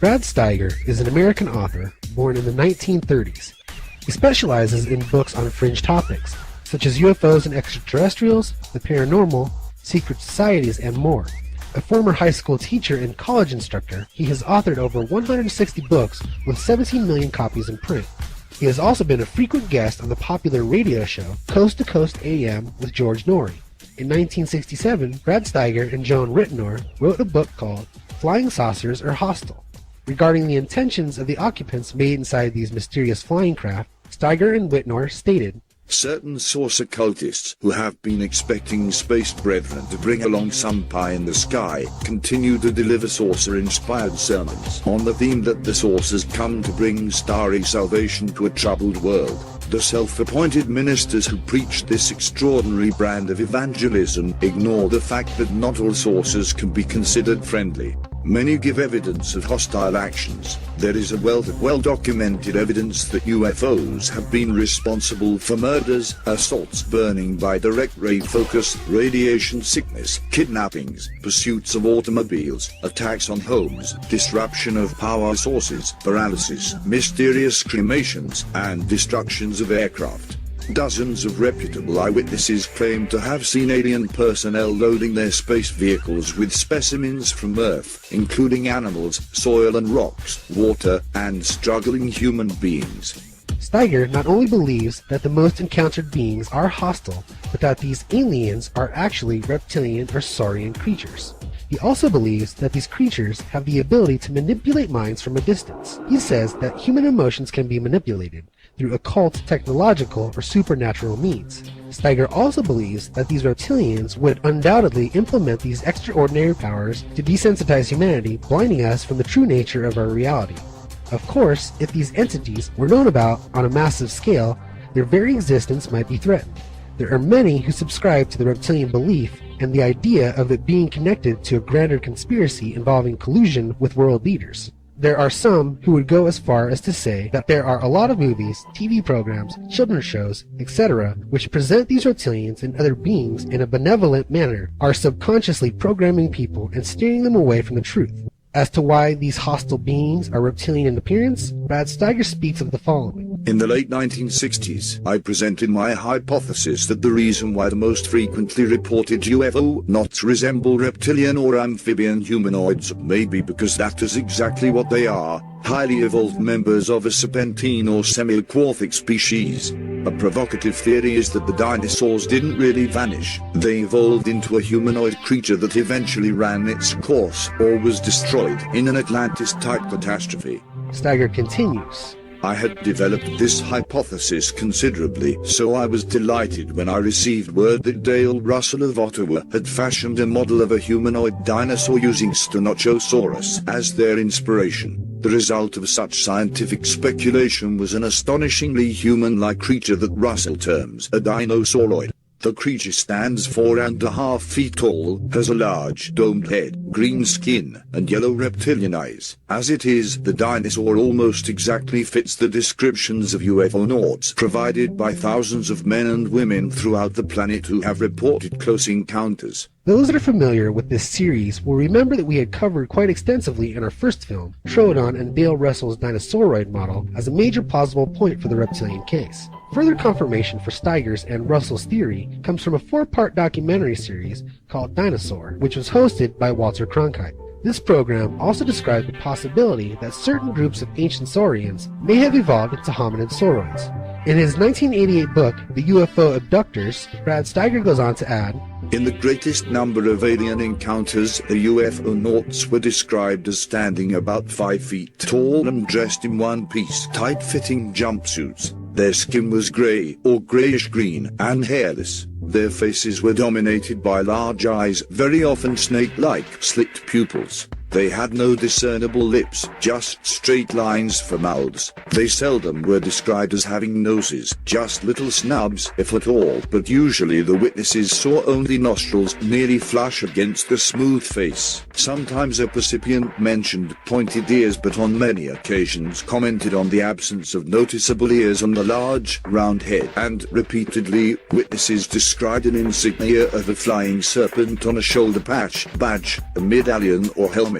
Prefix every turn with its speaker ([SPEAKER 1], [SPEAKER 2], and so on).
[SPEAKER 1] Brad Steiger is an American author born in the 1930s. He specializes in books on fringe topics, such as UFOs and extraterrestrials, the paranormal, secret societies, and more. A former high school teacher and college instructor, he has authored over 160 books with 17 million copies in print. He has also been a frequent guest on the popular radio show Coast to Coast AM with George Norrie. In 1967, Brad Steiger and Joan Rittenor wrote a book called Flying Saucers Are Hostile. Regarding the intentions of the occupants made inside these mysterious flying craft, Steiger and Whitnor stated,
[SPEAKER 2] "Certain saucer cultists who have been expecting space brethren to bring along some pie in the sky continue to deliver saucer-inspired sermons on the theme that the saucers come to bring starry salvation to a troubled world. The self-appointed ministers who preach this extraordinary brand of evangelism ignore the fact that not all saucers can be considered friendly. Many give evidence of hostile actions. There is a wealth of well-documented evidence that UFOs have been responsible for murders, assaults, burning by direct ray focus, radiation sickness, kidnappings, pursuits of automobiles, attacks on homes, disruption of power sources, paralysis, mysterious cremations, and destructions of aircraft. Dozens of reputable eyewitnesses claim to have seen alien personnel loading their space vehicles with specimens from Earth, including animals, soil and rocks, water, and struggling human beings."
[SPEAKER 1] Steiger not only believes that the most encountered beings are hostile, but that these aliens are actually reptilian or saurian creatures. He also believes that these creatures have the ability to manipulate minds from a distance. He says that human emotions can be manipulated through occult, technological, or supernatural means. Steiger also believes that these reptilians would undoubtedly implement these extraordinary powers to desensitize humanity, blinding us from the true nature of our reality. Of course, if these entities were known about on a massive scale, their very existence might be threatened. There are many who subscribe to the reptilian belief and the idea of it being connected to a grander conspiracy involving collusion with world leaders. There are some who would go as far as to say that there are a lot of movies, TV programs, children's shows, etc., which present these reptilians and other beings in a benevolent manner, are subconsciously programming people and steering them away from the truth. As to why these hostile beings are reptilian in appearance, Brad Steiger speaks of the following.
[SPEAKER 2] "In the late 1960s, I presented my hypothesis that the reason why the most frequently reported UFO knots resemble reptilian or amphibian humanoids may be because that is exactly what they are, highly evolved members of a serpentine or semi-aquatic species. A provocative theory is that the dinosaurs didn't really vanish. They evolved into a humanoid creature that eventually ran its course or was destroyed in an Atlantis-type catastrophe."
[SPEAKER 1] Steiger continues,
[SPEAKER 2] "I had developed this hypothesis considerably, so I was delighted when I received word that Dale Russell of Ottawa had fashioned a model of a humanoid dinosaur using Stenochosaurus as their inspiration. The result of such scientific speculation was an astonishingly human-like creature that Russell terms a dinosauroid. The creature stands 4.5 feet tall, has a large domed head, green skin, and yellow reptilian eyes. As it is, the dinosaur almost exactly fits the descriptions of UFO nauts provided by thousands of men and women throughout the planet who have reported close encounters."
[SPEAKER 1] Those that are familiar with this series will remember that we had covered quite extensively in our first film, Troodon and Dale Russell's dinosauroid model as a major plausible point for the reptilian case. Further confirmation for Steiger's and Russell's theory comes from a 4-part documentary series called Dinosaur, which was hosted by Walter Cronkite. This program also described the possibility that certain groups of ancient saurians may have evolved into hominid sauroids. In his 1988 book, The UFO Abductors, Brad Steiger goes on to add,
[SPEAKER 2] "In the greatest number of alien encounters, the UFO nauts were described as standing about 5 feet tall and dressed in one-piece, tight-fitting jumpsuits. Their skin was grey or greyish-green and hairless. Their faces were dominated by large eyes, very often snake-like, slit pupils. They had no discernible lips, just straight lines for mouths. They seldom were described as having noses, just little snubs, if at all, but usually the witnesses saw only nostrils nearly flush against the smooth face. Sometimes a percipient mentioned pointed ears, but on many occasions commented on the absence of noticeable ears on the large, round head, and repeatedly, witnesses described an insignia of a flying serpent on a shoulder patch, badge, a medallion or helmet.